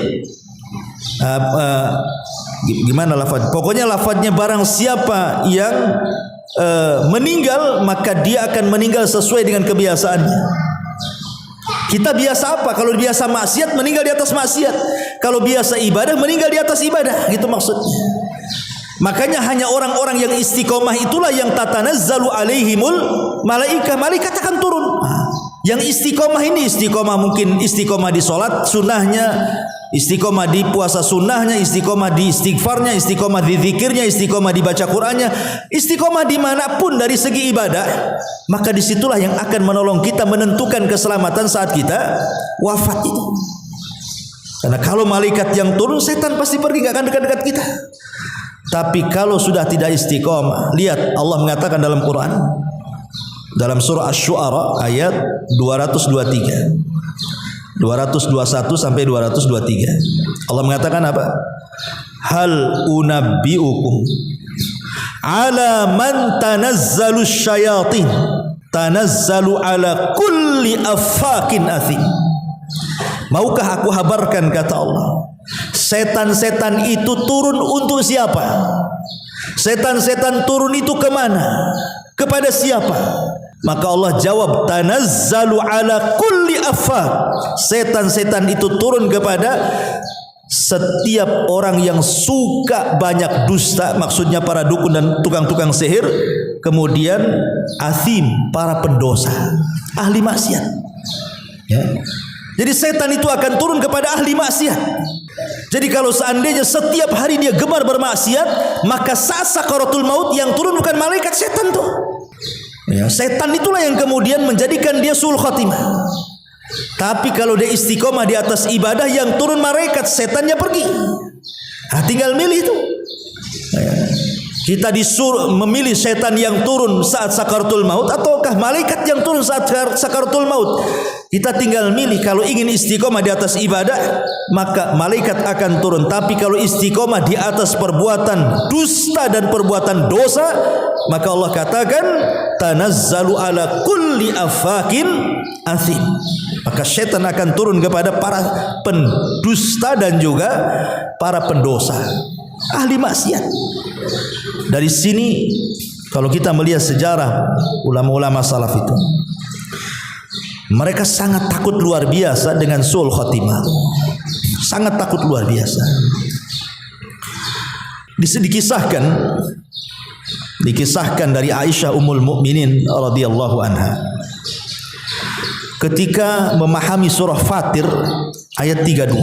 gimana lafaz? Pokoknya lafaznya barang siapa yang meninggal, maka dia akan meninggal sesuai dengan kebiasaannya. Kita biasa apa? Kalau biasa maksiat, meninggal di atas maksiat. Kalau biasa ibadah, meninggal di atas ibadah. Gitu maksudnya. Makanya hanya orang-orang yang istiqomah itulah yang tatanazzalu alaihimul malaikah. Malaikat akan turun. Yang istiqomah ini, istiqomah mungkin istiqomah di sholat sunnahnya, istiqomah di puasa sunnahnya, istiqomah di istighfarnya, istiqomah di zikirnya, istiqomah di baca Qur'annya, istiqomah dimanapun dari segi ibadah. Maka disitulah yang akan menolong kita menentukan keselamatan saat kita wafat itu. Karena kalau malaikat yang turun, setan pasti pergi, gak akan dekat-dekat kita. Tapi kalau sudah tidak istiqomah, lihat Allah mengatakan dalam Quran, dalam surah Asy-Syu'ara ayat 223, 221 sampai 223. Allah mengatakan apa? Hal unabbiukum ala man tanazzalu syayatin tanazzalu ala kulli affakin athim. Maukah aku habarkan, kata Allah, setan-setan itu turun untuk siapa? Setan-setan turun itu kemana? Kepada siapa? Maka Allah jawab, tanazzalu ala kulli affak. Setan-setan itu turun kepada setiap orang yang suka banyak dusta, maksudnya para dukun dan tukang-tukang sihir. Kemudian athim, para pendosa, ahli maksiat, ya. Jadi setan itu akan turun kepada ahli maksiat. Jadi kalau seandainya setiap hari dia gemar bermaksiat, maka saat sakaratul maut yang turun bukan malaikat, setan tuh. Ya, setan itulah yang kemudian menjadikan dia suul khatimah. Tapi kalau dia istiqomah di atas ibadah, yang turun malaikat, setannya pergi. Nah, tinggal milih itu. Ya. Kita disuruh memilih setan yang turun saat sakaratul maut ataukah malaikat yang turun saat sakaratul maut. Kita tinggal milih. Kalau ingin istiqomah di atas ibadah, maka malaikat akan turun. Tapi kalau istiqomah di atas perbuatan dusta dan perbuatan dosa, maka Allah katakan tanazzalu ala kulli afakin athim. Maka setan akan turun kepada para pendusta dan juga para pendosa, ahli maksiat. Dari sini kalau kita melihat sejarah ulama-ulama salaf itu, mereka sangat takut luar biasa dengan suul khatimah. Sangat takut luar biasa. Dikisahkan dari Aisyah Ummul Mukminin radhiyallahu anha, ketika memahami surah Fatir ayat 32.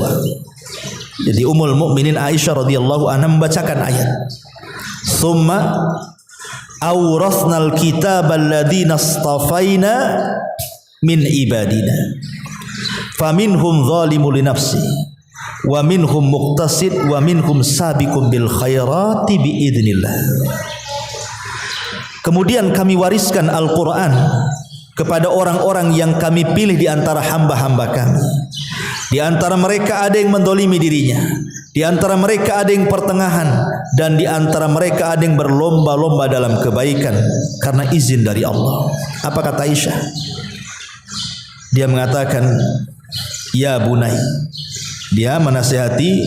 Jadi Ummul Mukminin Aisyah radhiyallahu anha membacakan ayat, "Tsumma awrathnal kitaba alladziina istafaina min ibadina faminhum zalimun li nafsi wa minhum muqtasid wa minhum sabiqun bil khairati biidznillah." Kemudian kami wariskan Al-Quran kepada orang-orang yang kami pilih di antara hamba-hamba kami. Di antara mereka ada yang mendolimi dirinya, di antara mereka ada yang pertengahan, dan di antara mereka ada yang berlomba-lomba dalam kebaikan karena izin dari Allah. Apa kata Aisyah? Dia mengatakan, ya bunai. Dia menasihati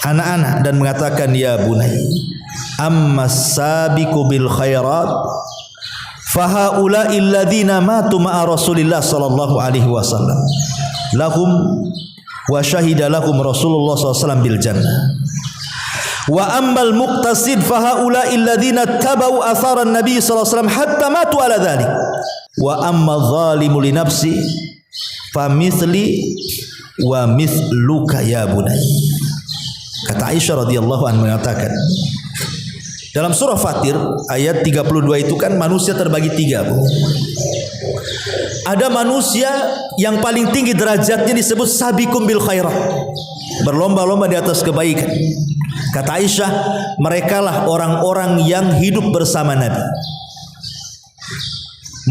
anak-anak dan mengatakan, ya bunai, ammas sabiqu bil khairat fahaula'i alladzina matu ma'a Rasulillah sallallahu alaihi wasallam lahum wa syahida lahum Rasulullah sallallahu alaihi wasallam bil jannah. Wa ammal muqtasid fahaula'i alladzina tabau atharan nabi sallallahu alaihi wasallam hatta matu ala dzalik. Wa amma zalimu li nafsi famithli wa mithluka ya bunai. Kata Aisyah radhiyallahu anha mengatakan, Dalam surah Fatir ayat 32 itu kan manusia terbagi tiga, Bu. Ada manusia yang paling tinggi derajatnya disebut sabiqum bil khairat, berlomba-lomba di atas kebaikan. Kata Aisyah, merekalah orang-orang yang hidup bersama Nabi,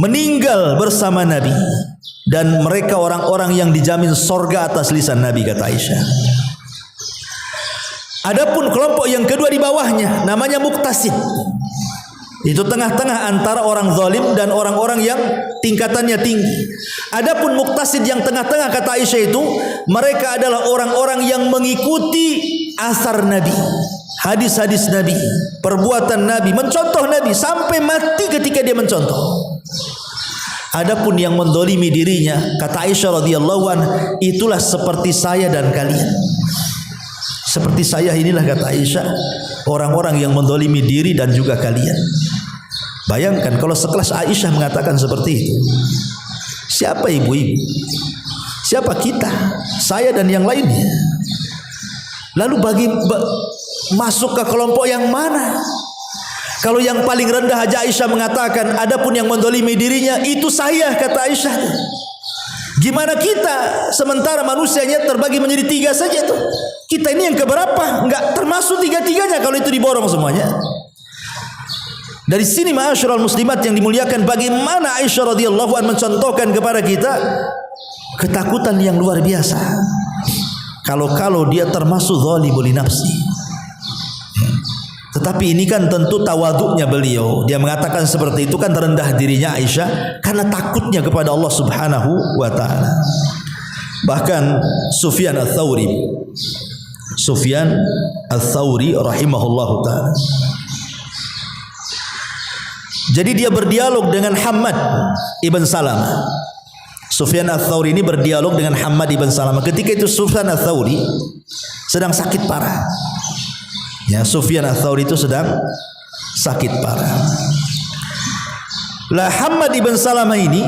meninggal bersama Nabi, dan mereka orang-orang yang dijamin sorga atas lisan Nabi, kata Aisyah. Adapun kelompok yang kedua di bawahnya namanya muktasid. Itu tengah-tengah antara orang zalim dan orang-orang yang tingkatannya tinggi. Adapun muktasid yang tengah-tengah, kata Aisyah, itu mereka adalah orang-orang yang mengikuti asar Nabi, hadis-hadis Nabi, perbuatan Nabi, mencontoh Nabi sampai mati ketika dia mencontoh. Adapun yang menzalimi dirinya, kata Aisyah radhiyallahu anha, itulah seperti saya dan kalian. Seperti saya inilah, kata Aisyah, orang-orang yang menzalimi diri dan juga kalian. Bayangkan kalau sekelas Aisyah mengatakan seperti itu. Siapa ibu-ibu? Siapa kita? Saya dan yang lainnya. Lalu masuk ke kelompok yang mana? Kalau yang paling rendah aja Aisyah mengatakan, adapun yang menzalimi dirinya itu saya, kata Aisyah. Gimana kita? Sementara manusianya terbagi menjadi tiga saja tuh. Kita ini yang keberapa? Enggak termasuk tiga-tiganya kalau itu diborong semuanya. Dari sini ma'asyiral muslimat yang dimuliakan, bagaimana Aisyah radhiyallahu anha mencontohkan kepada kita ketakutan yang luar biasa. Kalau dia termasuk zalimul nafsi. Tetapi ini kan tentu tawaduknya beliau. Dia mengatakan seperti itu kan rendah dirinya Aisyah karena takutnya kepada Allah Subhanahu wa taala. Bahkan Sufyan Ats-Tsauri rahimahullahu taala. Jadi dia berdialog dengan Hammad ibn Salamah. Sufyan Ats-Tsauri ini berdialog dengan Hammad ibn Salamah. Ketika itu Sufyan Ats-Tsauri sedang sakit parah. Ya, Sufyan Ats-Tsauri itu sedang sakit parah. Lah Hammad ibn Salamah ini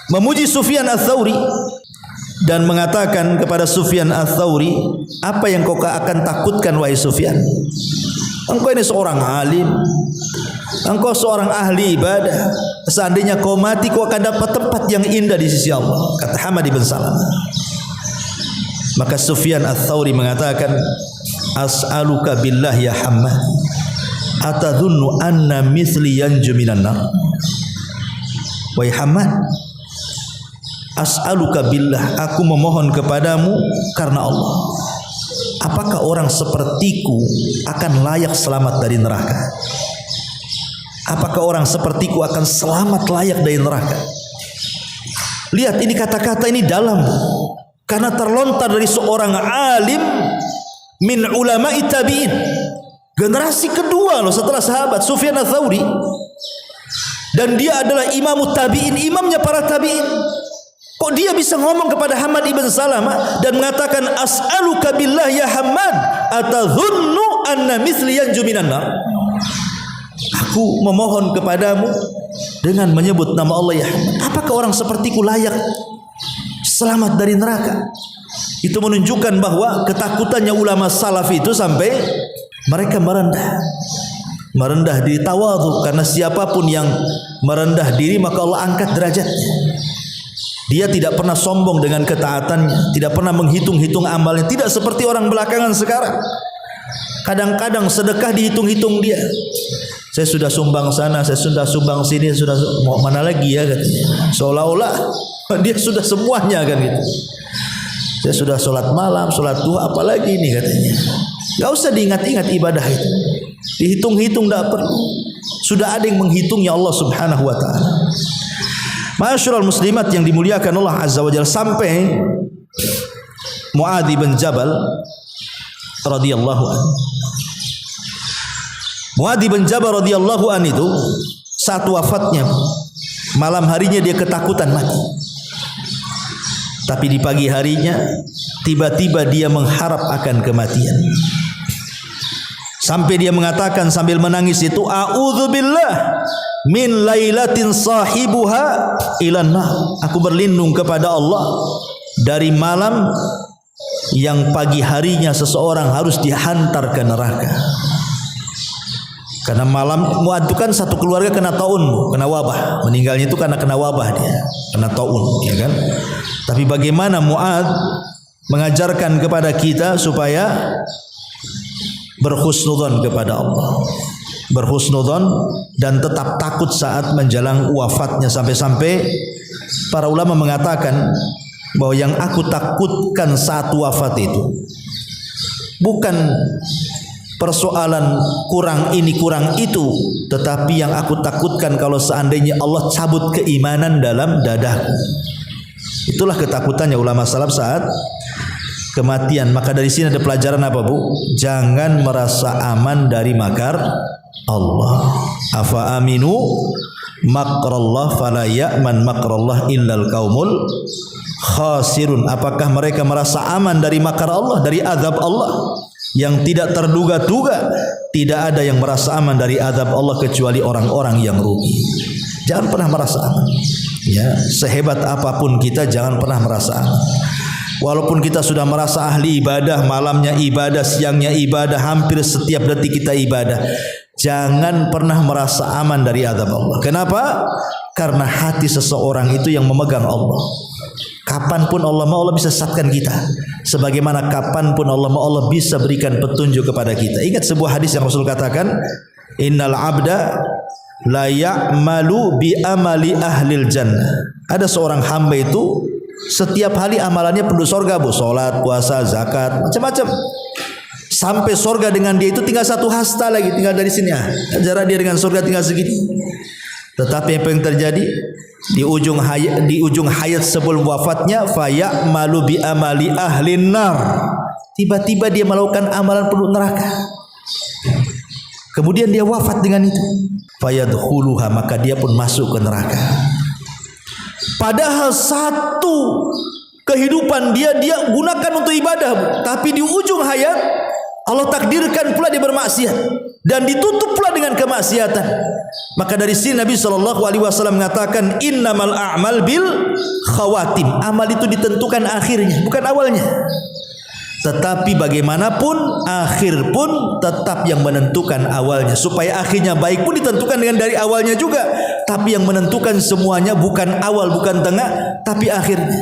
memuji Sufyan Ats-Tsauri dan mengatakan kepada Sufyan Ats-Tsauri, apa yang kau akan takutkan wahai Sufyan? Engkau ini seorang alim, engkau seorang ahli ibadah. Seandainya kau mati, kau akan dapat tempat yang indah di sisi Allah, kata Hammad ibn Salamah. Maka Sufyan Ats-Tsauri mengatakan, as'aluka billah ya Hammad, atadhunnu anna mithli yanju minan nar? Wahai Hammad, as'aluka billah, aku memohon kepadamu karena Allah, apakah orang sepertiku akan layak selamat dari neraka? Apakah orang sepertiku akan selamat layak dari neraka? Lihat ini kata-kata ini dalam, karena terlontar dari seorang alim min ulama'i tabi'in, generasi kedua loh setelah sahabat, Sufyan Ats-Tsauri, dan dia adalah imam tabi'in, imamnya para tabi'in. Kok dia bisa ngomong kepada Hammad ibn Salamah dan mengatakan, as'aluka billah ya Hammad, atadhunnu anna mithli yanju minan nar? Aku memohon kepadamu dengan menyebut nama Allah ya Hammad, apakah orang sepertiku layak selamat dari neraka? Itu menunjukkan bahwa ketakutannya ulama salaf itu sampai mereka merendah diri, tawadhu, karena siapapun yang merendah diri maka Allah angkat derajatnya. Dia tidak pernah sombong dengan ketaatannya, tidak pernah menghitung-hitung amalnya, tidak seperti orang belakangan sekarang. Kadang-kadang sedekah dihitung-hitung dia. Saya sudah sumbang sana, saya sudah sumbang sini, sudah mau mana lagi ya katanya. Seolah-olah dia sudah semuanya kan gitu. Saya sudah sholat malam, sholat duha, apalagi ini katanya. Gak usah diingat-ingat ibadah itu, dihitung-hitung tidak perlu. Sudah ada yang menghitungnya Allah Subhanahu wa taala. Ma'asyiral muslimat yang dimuliakan Allah Azza wa Jalla, sampai Mu'adz bin Jabal radhiyallahu anhu. Mu'adz bin Jabal radhiyallahu anhu itu saat wafatnya, malam harinya dia ketakutan mati. Tapi di pagi harinya tiba-tiba dia mengharap akan kematian. Sampai dia mengatakan sambil menangis itu, a'udzubillah min lailatin sahibuha ilan nar. Aku berlindung kepada Allah dari malam yang pagi harinya seseorang harus dihantar ke neraka. Karena malam Mu'ad itu kan satu keluarga kena taun, kena wabah. Meninggalnya itu karena kena wabah dia, kena taun, ya kan? Tapi bagaimana Mu'ad mengajarkan kepada kita supaya berhusnudzon kepada Allah, berhusnudzon dan tetap takut saat menjelang wafatnya, sampai-sampai para ulama mengatakan bahwa yang aku takutkan saat wafat itu bukan persoalan kurang ini kurang itu, tetapi yang aku takutkan kalau seandainya Allah cabut keimanan dalam dadaku. Itulah ketakutannya ulama salaf saat kematian. Maka dari sini ada pelajaran apa, Bu? Jangan merasa aman dari makar Allah. Afa aminu makrallah fala ya'man makrallah illal qaumul khasirun. Apakah mereka merasa aman dari makar Allah, dari azab Allah yang tidak terduga-duga? Tidak ada yang merasa aman dari azab Allah kecuali orang-orang yang rugi. Jangan pernah merasa aman. Ya, sehebat apapun kita jangan pernah merasa aman. Walaupun kita sudah merasa ahli ibadah, malamnya ibadah, siangnya ibadah, hampir setiap detik kita ibadah, jangan pernah merasa aman dari azab Allah. Kenapa? Karena hati seseorang itu yang memegang Allah. Kapanpun Allah mau, Allah bisa sesatkan kita. Sebagaimana kapanpun Allah mau, Allah bisa berikan petunjuk kepada kita. Ingat sebuah hadis yang Rasul katakan, innal abda la ya'malu bi amali ahlil jannah. Ada seorang hamba itu setiap hari amalannya penduduk surga, Bu. Salat, puasa, zakat, macam-macam. Sampai surga dengan dia itu tinggal satu hasta lagi, tinggal dari sini. Jarak dia dengan surga tinggal segini. Tetapi apa yang terjadi? Di ujung hayat sebelum wafatnya, faya'malu bi amali ahlin nar. Tiba-tiba dia melakukan amalan penduduk neraka. Kemudian dia wafat dengan itu. Fayadkhuluha, maka dia pun masuk ke neraka. Padahal satu kehidupan dia gunakan untuk ibadah, tapi di ujung hayat Allah takdirkan pula dia bermaksiat dan ditutup pula dengan kemaksiatan. Maka dari sini Nabi SAW mengatakan, innamal a'mal bil khawatim. Amal itu ditentukan akhirnya, bukan awalnya. Tetapi bagaimanapun akhir pun tetap yang menentukan awalnya. Supaya akhirnya baik pun ditentukan dengan dari awalnya juga. Tapi yang menentukan semuanya bukan awal, bukan tengah, tapi akhirnya.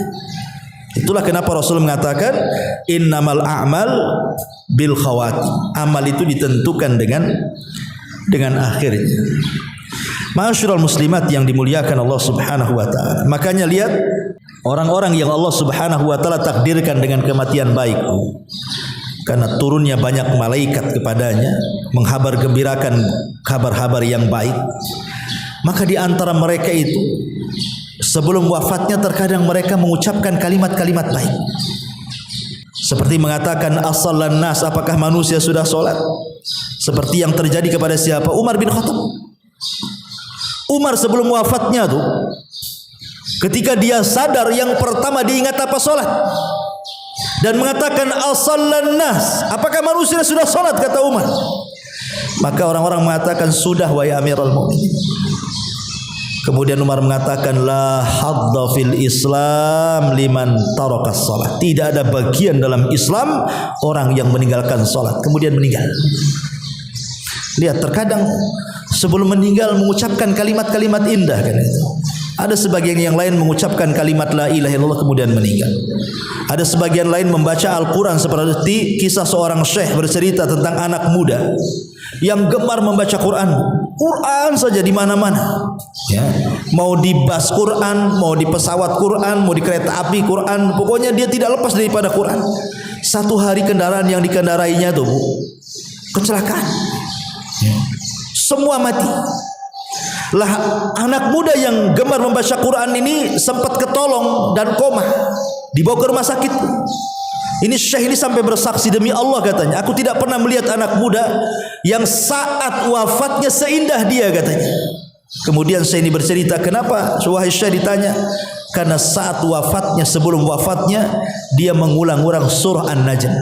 Itulah kenapa Rasul mengatakan innamal a'mal bil khawatim. Amal itu ditentukan dengan akhirnya. Ma'asyiral muslimat yang dimuliakan Allah Subhanahu wa taala. Makanya lihat orang-orang yang Allah Subhanahu wa taala takdirkan dengan kematian baik, karena turunnya banyak malaikat kepadanya menghabar gembirakan kabar-kabar yang baik. Maka di antara mereka itu sebelum wafatnya terkadang mereka mengucapkan kalimat-kalimat baik. Seperti mengatakan as-sallan nas, apakah manusia sudah salat? Seperti yang terjadi kepada siapa? Umar bin Khattab. Umar sebelum wafatnya tuh, ketika dia sadar, yang pertama diingat apa? Salat. Dan mengatakan as-sallan nas, apakah manusia sudah salat? Kata Umar. Maka orang-orang mengatakan sudah wahai Amirul Mukminin. Kemudian Umar mengatakan la hadda fil Islam liman tarakas salat. Tidak ada bagian dalam Islam orang yang meninggalkan salat kemudian meninggal. Lihat, terkadang sebelum meninggal mengucapkan kalimat-kalimat indah kan itu. Ada sebagian yang lain mengucapkan kalimat la ilaha illallah kemudian meninggal. Ada sebagian lain membaca Al-Quran seperti kisah seorang syekh bercerita tentang anak muda yang gemar membaca Quran saja di mana-mana. Ya, mau di bus Quran, mau di pesawat Quran, mau di kereta api Quran, pokoknya dia tidak lepas daripada Quran. Satu hari kendaraan yang dikendarainya tuh kecelakaan. Ya. Semua mati. Lah anak muda yang gemar membaca Quran ini sempat ketolong dan koma, dibawa ke rumah sakit. Ini syekh ini sampai bersaksi, demi Allah katanya, aku tidak pernah melihat anak muda yang saat wafatnya seindah dia katanya. Kemudian syekh ini bercerita, kenapa wahai syekh? Ditanya, karena saat wafatnya, sebelum wafatnya, dia mengulang-ulang surah An-Najm,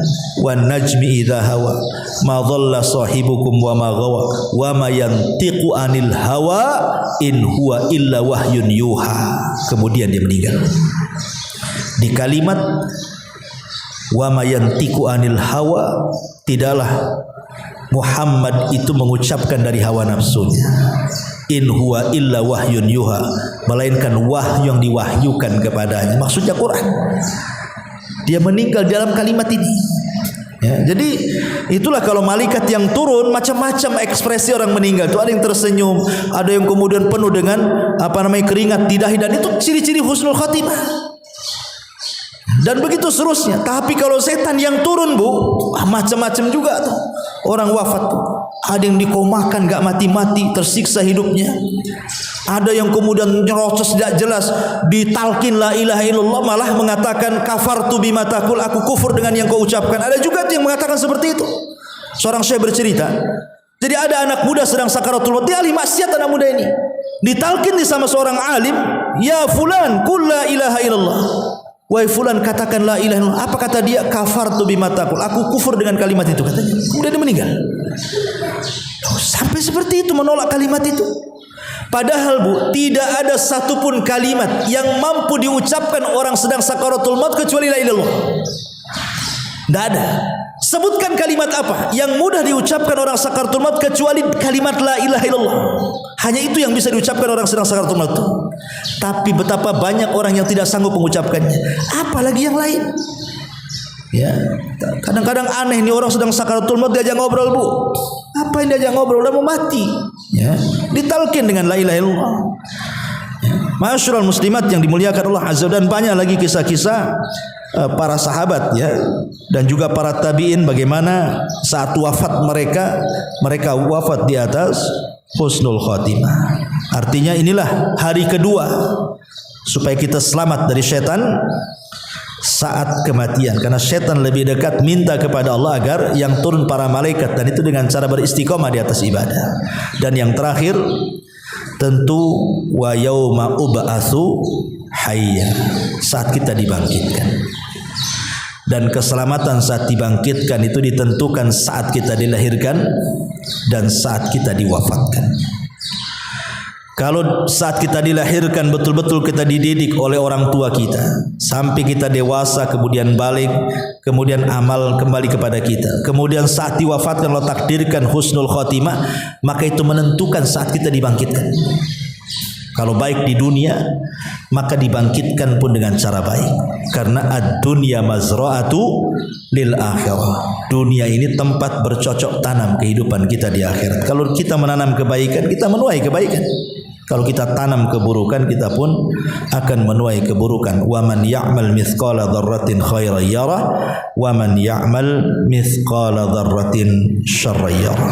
wan najmi idza hawa ma dhalla sahibukum wa ma ghawa wa ma yantiqu anil hawa in huwa illa wahyun yuha. Kemudian dia meninggal. Di kalimat wa ma yantiqu anil hawa, tidaklah Muhammad itu mengucapkan dari hawa nafsunya. In huwa illa wahyun yuha, melainkan wahyu yang diwahyukan kepadanya. Maksudnya Quran. Dia meninggal dalam kalimat ini. Ya, jadi itulah kalau malaikat yang turun, macam-macam ekspresi orang meninggal. Itu ada yang tersenyum, ada yang kemudian penuh dengan keringat di dahi, dan itu ciri-ciri husnul khatimah. Dan begitu seterusnya. Tapi kalau setan yang turun, Bu, macam-macam juga tuh. Orang wafat tuh. Ada yang dikomakan gak mati-mati, tersiksa hidupnya. Ada yang kemudian nyerocos tidak jelas, ditalkin la ilaha illallah, malah mengatakan kafartu bima taqul, aku kufur dengan yang kau ucapkan. Ada juga yang mengatakan seperti itu. Seorang syekh bercerita, jadi ada anak muda sedang sakaratul maut, dia ahli maksiat anak muda ini. Ditalkin sama seorang alim, ya fulan qul la ilaha illallah. Wahai fulan, katakan la ilaha illallah. Apa kata dia? Kafartu bima taqul, aku kufur dengan kalimat itu, katanya. Kemudian dia meninggal. Sampai seperti itu menolak kalimat itu. Padahal, Bu, tidak ada satupun kalimat yang mampu diucapkan orang sedang sakaratul maut kecuali la ilaha illallah. Tidak ada. Sebutkan kalimat apa yang mudah diucapkan orang sakaratul maut kecuali kalimat la ilaha illallah. Hanya itu yang bisa diucapkan orang sedang sakaratul maut. Tapi betapa banyak orang yang tidak sanggup mengucapkannya, apalagi yang lain. Ya, kadang-kadang aneh nih, orang sedang sakaratul maut diajak ngobrol, Bu. Apa yang diajak ngobrol? Udah mau mati. Ya, ditalkin dengan la ilaha illallah. Ya. Ma'asyiral muslimat yang dimuliakan Allah Azza, dan banyak lagi kisah-kisah para sahabat, ya, dan juga para tabi'in, bagaimana saat wafat mereka wafat di atas husnul khatimah. Artinya inilah hari kedua supaya kita selamat dari setan saat kematian, karena setan lebih dekat minta kepada Allah agar yang turun para malaikat, dan itu dengan cara beristiqomah di atas ibadah. Dan yang terakhir tentu wa yauma ub'atsu hayya, saat kita dibangkitkan. Dan keselamatan saat dibangkitkan itu ditentukan saat kita dilahirkan dan saat kita diwafatkan. Kalau saat kita dilahirkan betul-betul kita dididik oleh orang tua kita sampai kita dewasa, kemudian balik, kemudian amal kembali kepada kita, kemudian saat diwafatkan Allah takdirkan husnul khatimah, maka itu menentukan saat kita dibangkitkan. Kalau baik di dunia, maka dibangkitkan pun dengan cara baik, karena ad-dunya mazra'atu lil akhirah. Dunia ini tempat bercocok tanam kehidupan kita di akhirat. Kalau kita menanam kebaikan, kita menuai kebaikan. Kalau kita tanam keburukan, kita pun akan menuai keburukan. Wa man ya'mal mithqala dzarratin khairan yarah wa man ya'mal mithqala dzarratin syarran yarah.